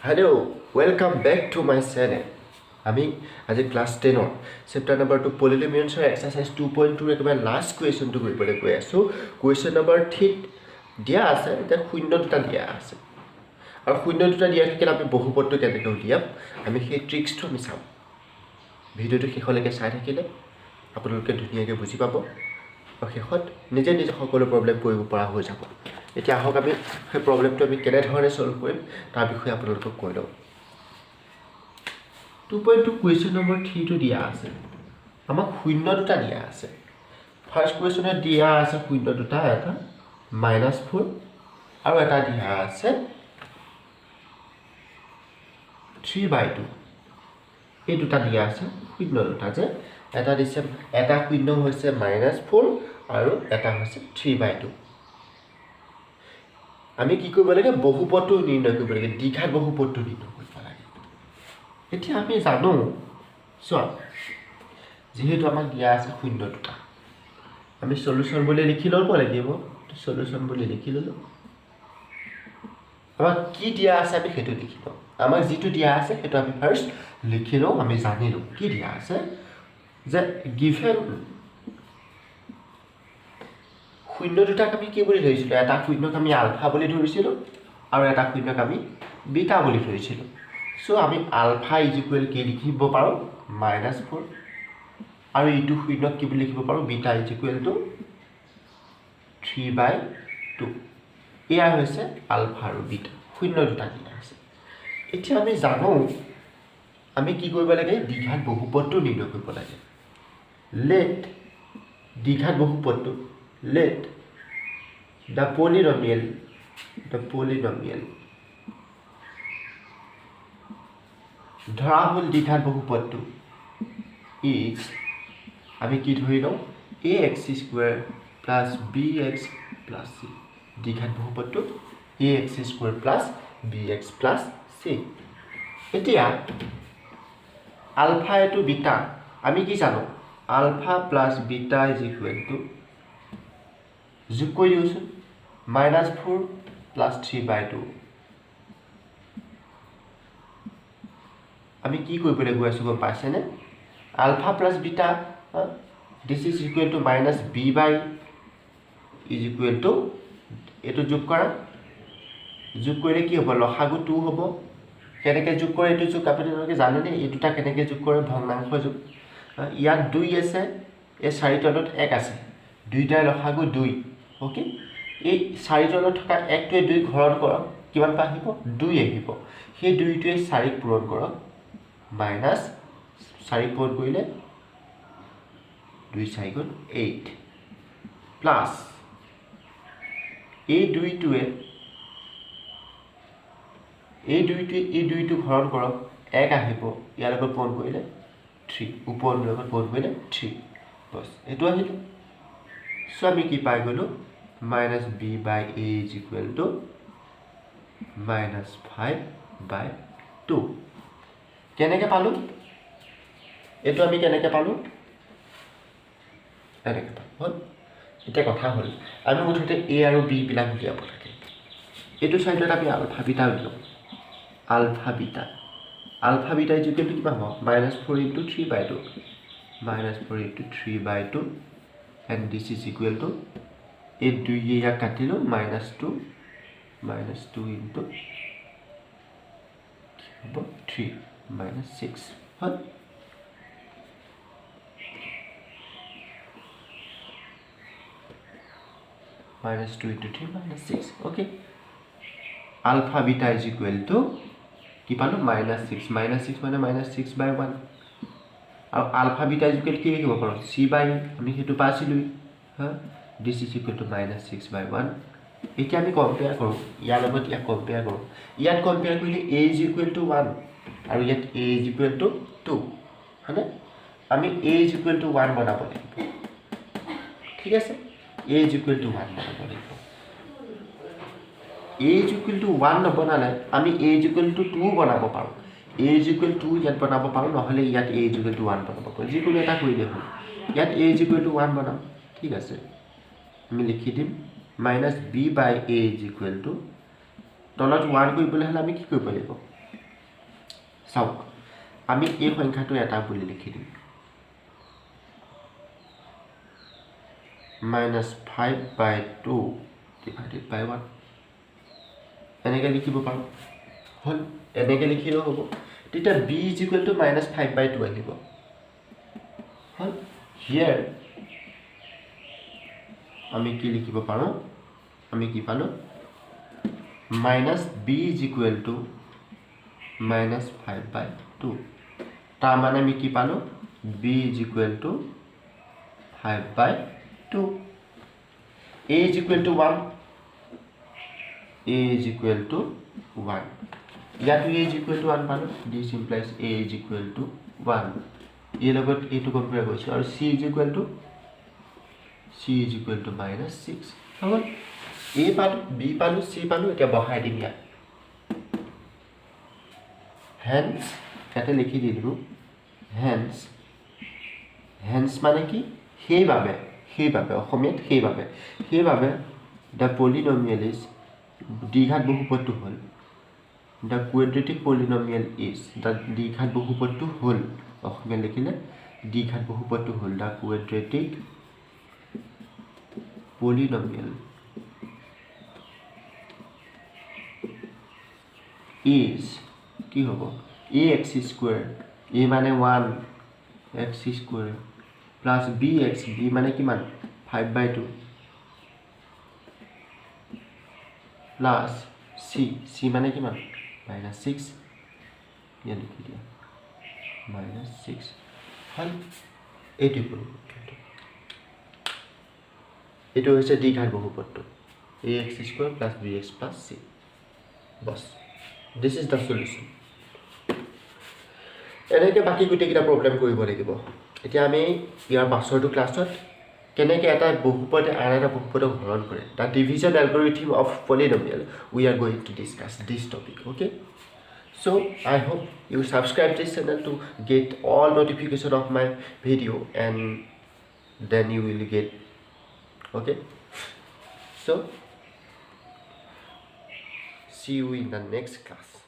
Hello, welcome back to my channel. আমি আজি class 10 chapter number 2 পলিনোমিয়েলছৰ exercise 2.2 একেবাৰে last কুৱেশ্যনটো কৰিবলৈ গৈ আছো কুৱেশ্যন নম্বৰ 3 দিয়া আছে এটা শূন্য দুটা দিয়া আছে আৰু শূন্য দুটা দিয়া থাকিলে আমি বহুপদটো কেনেকৈ উলিয়াম আমি সেই ট্ৰিক্সটো আমি চাম ভিডিওটো শেষলৈকে চাই থাকিলে আপোনালোকে ধুনীয়াকৈ বুজি পাব আৰু শেষত নিজে নিজে সকলো প্ৰবলেম কৰিব পৰা হৈ যাব এতিয়া আহক আমি সেই প্ৰবলেমটো আমি কেনেধৰণে সলভ কৰিম তাৰ বিষয়ে আপোনালোকক কৈ লওঁ 2.2 কুৱেশ্যন নম্বৰ 3 টো দিয়া আছে আমাক শূন্য দুটা দিয়া আছে ফাৰ্স্ট কুৱেশ্যনত দিয়া আছে শূন্য দুটা এটা -4 আৰু এটা দিয়া আছে 3/2 এই দুটা দিয়া আছে শূন্য দুটা যে এটা দিছে এটা শূন্য হৈছে -4 আৰু এটা হৈছে 3/2 আমি কি কৰিব লাগে বহুপদটো নিৰ্ণয় কৰিব লাগে দ্বিঘাত বহুপদটো নিৰ্ণয় কৰিব লাগে এতিয়া আমি জানো চোৱা যেহেতু আমাক দিয়া আছে শূন্য দুটা আমি সলিউশন বুলি লিখি ল'ব লাগিব সলিউশন বুলি লিখি ললো আমাক কি দিয়া আছে আমি সেইটো লিখি লওঁ আমাক যেটো দিয়া আছে সেইটো আমি ফাৰ্স্ট লিখি লওঁ আমি জানিলো কি দিয়া আছে যে গিভেন শূন্য দুটাক আমি কি বুলি ধৰিছিলো এটা শূন্যক আমি আলফা বুলি ধৰিছিলো আৰু এটা শূন্যক আমি বিটা বুলি ধৰিছিলো সো আমি আলফা = কি লিখিব পাৰো -4 আৰু ইটো শূন্যক কি বুলি লিখিব পাৰো বিটা = 3/2 এয়া হৈছে আলফা আৰু বিটা শূন্য দুটা দিয়া আছে এতিয়া আমি জানো আমি কি কৰিব লাগে দ্বিঘাত বহুপদটো নিৰ্ণয় কৰিব লাগে let দ্বিঘাত বহুপদটো let the polynomial ধৰা হল দ্বিঘাত বহুপদটো is আমি কি ধৰি লওঁ ax² + bx + c দ্বিঘাত বহুপদটো ax² + bx + c এতিয়া আলফা এটো বিটা আমি কি জানো আলফা + বিটা = যোগ কৰি দিওঁছো -4 + 3/2 আমি কি কৰিবলৈ গৈ আছো গম পাইছেনে alpha + beta this is equal to -b/, এটো যোগ কৰা যোগ কৰিলে কি হ'ব লসাগু 2 হ'ব কেনেকৈ যোগ কৰে এটো যোগ আপোনালোকে জানেনে এই দুটা কেনেকৈ যোগ কৰে ভগ্নাংশ যোগ ইয়াত 2 আছে এই 4 তলত 1 আছে দুইটাৰ লসাগু 2 ওকে এই 4 তলত থকা 1 টোৱে 2 ঘৰত কৰক কিমান পাহিব 2 আহিব সেই 2 টোৱে 4 ক পূৰণ কৰক -4 পূৰণ কৰিলে 2 4 * 8 প্লাস এই 2 টোৱে এই 2 টো ঘৰত কৰক 1 আহিব ইয়াৰ লগত পূৰণ কৰিলে 3 ওপৰৰ লগত পূৰণ কৰিলে 3 বস এটো আহিল সো আমি কি পাই গলো -b/a = -5/2 কেনেকৈ পালো এটো আমি কেনেকৈ পালো এনেকৈ হল এটা কথা হল আমি মুঠতে a আৰু b বিলাক উলিয়াব লাগে এটো সাইডত আমি আলফা বিটা উলিয়াম আলফা বিটা = কিমান হ'ব -4 * 3/2 -4 * 3/2 and this is equal to এই 2 ইয়াক কাটিলো -2 * 3 -6 হল -2 * 3 -6 okay alpha beta = কি পালো -6 মানে -6/1 আৰু আলফা বিটা = কি লিখিব পাৰো c/a আমি হেতু পাইছিলো হা this is equal to -6/1 এতিয়া আমি কম্পেয়াৰ কৰো ইয়াৰ লগত ইয়াক কম্পেয়াৰ কৰো ইয়াত কম্পেয়াৰ কৰিলে a = 1 আৰু ইয়াত a = 2 হয়নে আমি a = 1 বনাব লাগিব ঠিক আছে a = 1 বনাব লাগিব a = 1 নবনালে আমি a = 2 বনাব পাৰো a = 2 ইয়াত বনাব পাৰো নহলে ইয়াত a = 1 বনাব পাৰো যিকোনো এটা কৰিলে হ'ল ইয়াত a = 1 বনাম ঠিক আছে আমি লিখি দিম -b/a = তলত 1 কৰিবলৈ হলে আমি কি কৰিব লাগিব চাওক আমি এই সংখ্যাটো এটা বুলি লিখি দিম -5/2 divided by 1 এনেকৈ লিখিব পাৰোঁ হ'ল এনেকৈ লিখিলেও হ'ব তেতিয়া b is equal to -5/2 আহিব হ'ল here আমি কি লিখিব পাৰোঁ আমি কি পালোঁ -b is equal to -5/2 তাৰ মানে আমি কি পালোঁ b is equal to 5/2 a is equal to 1 a is equal to 1 ইয়াতো a is equal to 1 পালোঁ this implies a is equal to 1 এই লগত এইটো কম্পেয়াৰ কৰিছোঁ আৰু c is equal to -6 হ'ল a পালোঁ b পালোঁ c পালোঁ এতিয়া বহাই দিম ইয়াত hence ইয়াতে লিখি দিলোঁ hence মানে কি সেইবাবে অসমীয়াত সেইবাবে the polynomial is দ্বিঘাত বহুপদটো হ'ল the quadratic polynomial is the দ্বিঘাত বহুপদটো হ'ল অসমীয়াত লিখিলে দ্বিঘাত বহুপদটো হ'ল the quadratic polynomial is কি হ'ব ax square a মানে 1 x square plus bx b মানে কিমান 5/2 plus c মানে কিমান -6 ইয়াত লিখি দিয়া -6 হ'ল এইটো হৈছে দ্বিঘাত বহুপদটো ax square plus bx plus c box this is the solution এনেকৈ বাকি গোটেইকেইটা প্ৰব্লেম কৰিব লাগিব এতিয়া আমি ইয়াৰ পাছৰটো ক্লাছত কেনেকৈ এটা বহুপদে আন এটা বহুপদক হৰণ কৰে the division algorithm of polynomial we are going to discuss this topic okay so I hope you subscribe this channel to get all notification of my video and then you will get okay so see you in the next class